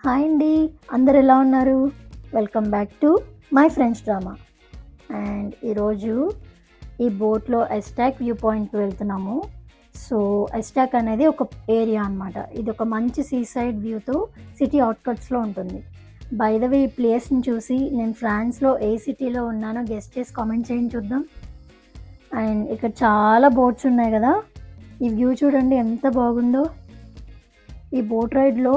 Hi అండి. అందరు ఎలా ఉన్నారు? Welcome back to my friends drama. And ఈరోజు ఈ బోట్‌లో ఎస్టాక్ వ్యూ పాయింట్‌కి వెళ్తున్నాము. సో, ఎస్టాక్ అనేది ఒక ఏరియా అనమాట. ఇది ఒక మంచి సీ సైడ్ వ్యూతో సిటీ ఔట్‌కట్స్‌లో ఉంటుంది. బై ద వే ఈ ప్లేస్‌ని చూసి నేను ఫ్రాన్స్‌లో ఏ సిటీలో ఉన్నానో గెస్ చేసి కామెంట్ చేయండి చూద్దాం. అండ్ ఇక్కడ చాలా బోట్స్ ఉన్నాయి కదా! ఈ వ్యూ చూడండి ఎంత బాగుందో. ఈ బోట్ రైడ్‌లో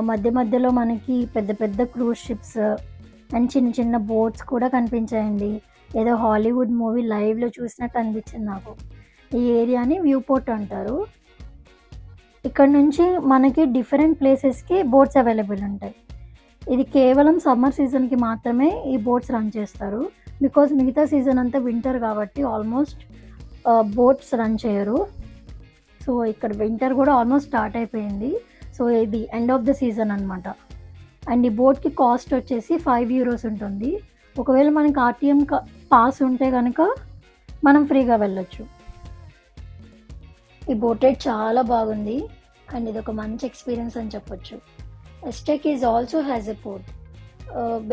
మధ్య మధ్యలో మనకి పెద్ద పెద్ద క్రూజ్ షిప్స్ అండ్ చిన్న చిన్న బోట్స్ కూడా కనిపించాయండి. ఏదో హాలీవుడ్ మూవీ లైవ్‌లో చూసినట్టు అనిపించింది నాకు. ఈ ఏరియాని వ్యూ పోర్ట్ అంటారు. ఇక్కడ నుంచి మనకి డిఫరెంట్ ప్లేసెస్‌కి బోట్స్ అవైలబుల్ ఉంటాయి. ఇది కేవలం సమ్మర్ సీజన్‌కి మాత్రమే ఈ బోట్స్ రన్ చేస్తారు. బికాజ్ మిగతా సీజన్ అంతా వింటర్ కాబట్టి ఆల్మోస్ట్ బోట్స్ రన్ చేయరు. సో, ఇక్కడ వింటర్ కూడా ఆల్మోస్ట్ స్టార్ట్ అయిపోయింది. సో, ఇది ఎండ్ ఆఫ్ ద సీజన్ అనమాట. అండ్ ఈ బోట్‌కి కాస్ట్ వచ్చేసి €5 ఉంటుంది. ఒకవేళ మనకి ఆర్‌టీఎం పాస్ ఉంటే గనక మనం ఫ్రీగా వెళ్ళొచ్చు. ఈ బోట్ రైడ్ చాలా బాగుంది. అండ్ ఇదొక మంచి ఎక్స్‌పీరియన్స్ అని చెప్పొచ్చు. ఎస్టాక్ is also has a port.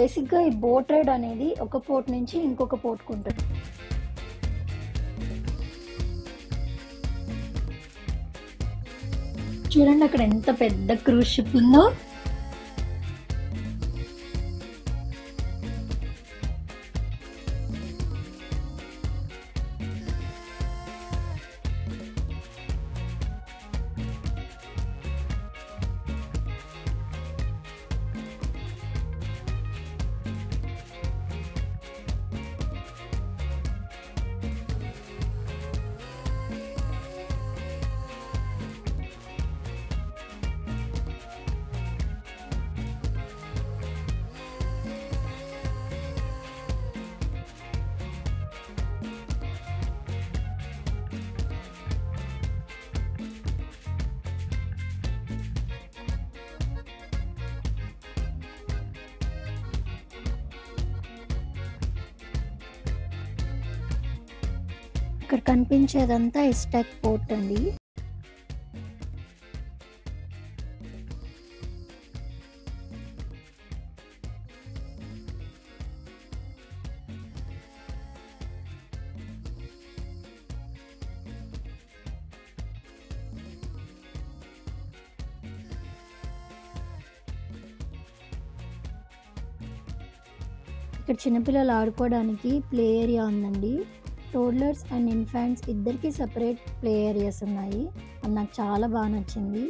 బేసిక్‌గా ఈ బోట్ రైడ్ అనేది ఒక పోర్ట్ నుంచి ఇంకొక పోర్ట్‌కి ఉంటుంది. చూడండి అక్కడ ఎంత పెద్ద క్రూజ్ షిప్ ఉందో. ఇక్కడ కనిపించేదంతా ఎస్టాక్ పోర్ట్ అండి. ఇక్కడ చిన్నపిల్లలు ఆడుకోవడానికి ప్లే ఏరియా ఉందండి. టోడ్లర్స్ అండ్ ఇన్ఫాంట్స్ ఇద్దరికి సెపరేట్ ప్లే ఏరియాస్ ఉన్నాయి. అది నాకు చాలా బాగా నచ్చింది.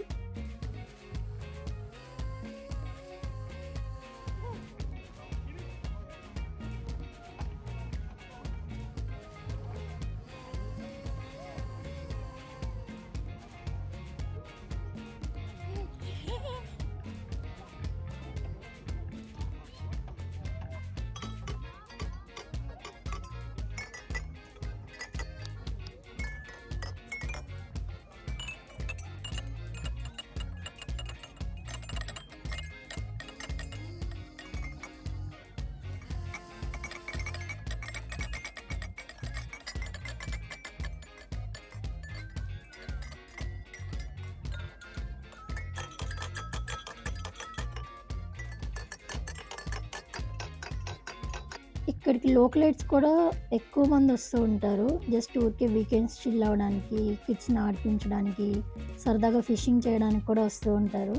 ఇక్కడికి లోకలైట్స్ కూడా ఎక్కువ మంది వస్తూ ఉంటారు. జస్ట్ ఊరికే వీకెండ్స్ చిల్ అవ్వడానికి, కిడ్స్‌ని ఆడిపించడానికి, సరదాగా ఫిషింగ్ చేయడానికి కూడా వస్తూ ఉంటారు.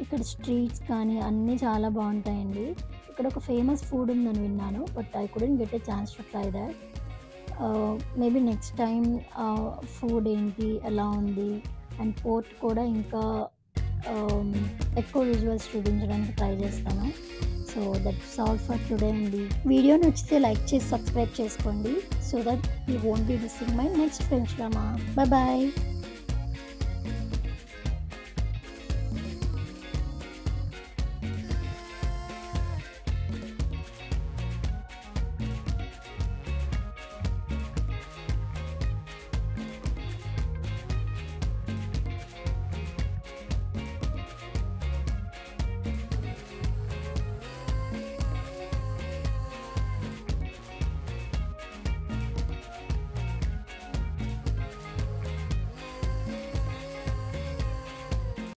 ఇక్కడ స్ట్రీట్స్ కానీ అన్నీ చాలా బాగుంటాయండి. ఇక్కడ ఒక ఫేమస్ ఫుడ్ ఉందని విన్నాను. But I couldn't get a chance to try that. Maybe next time food ఏంటి, ఎలా ఉంది అండ్ పోర్ట్ కూడా ఇంకా ఎక్కువ విజువల్స్ చూపించడానికి ట్రై చేస్తాను. So that's all for today అండి. వీడియో నచ్చితే లైక్ చేసి సబ్స్క్రైబ్ చేసుకోండి. So that you won't be missing my next friends drama. Bye bye.